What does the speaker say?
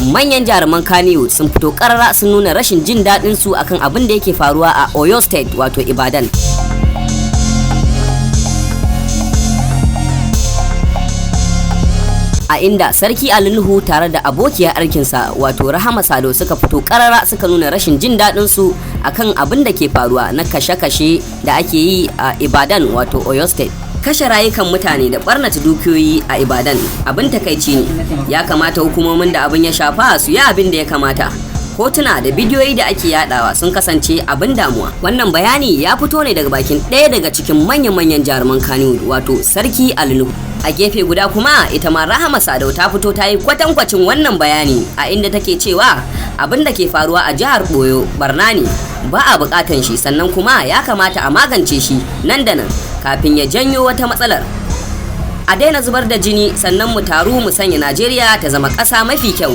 manyan jaruman Kannywood sun fito karara sun nuna rashin jin daɗin su akan abin da yake faruwa a Oyo State wato Ibadan. A inda Sarki Ali Nuhu tare da abokiyar arkinsa wato Rahama Sadau suka fito karara suka nuna rashin jin daɗin su akan abin da ke faruwa na kashe-kashe da ake yi a Ibadan wato Oyo State. Kashe rayukan mutane da barnata dukiyoyi a Ibadan abin takaici ne. Ya kamata hukumomin da abin ya shafa su yi abin da ya kamata. Hotuna da bidiyoyi da ake yadawa sun kasance abin damuwa. Wannan bayani ya fito ne daga bakin ɗaya daga cikin manyan jaruman Kannywood wato Sarki Ali Nuhu. A gefe guda kuma ita ma Rahama Sadau ta fito ta yi kwatankwacin wannan bayani a inda take cewa abin da ke faruwa a jihar Oyo barna ne, ba a bukatan shi, sannan kuma ya kamata a magance shi nan da nan kafin ya janyo wata matsalar. A daina zubar da jini sannan mu taru mu sanya Najeriya ta zama ƙasa mafi kyau.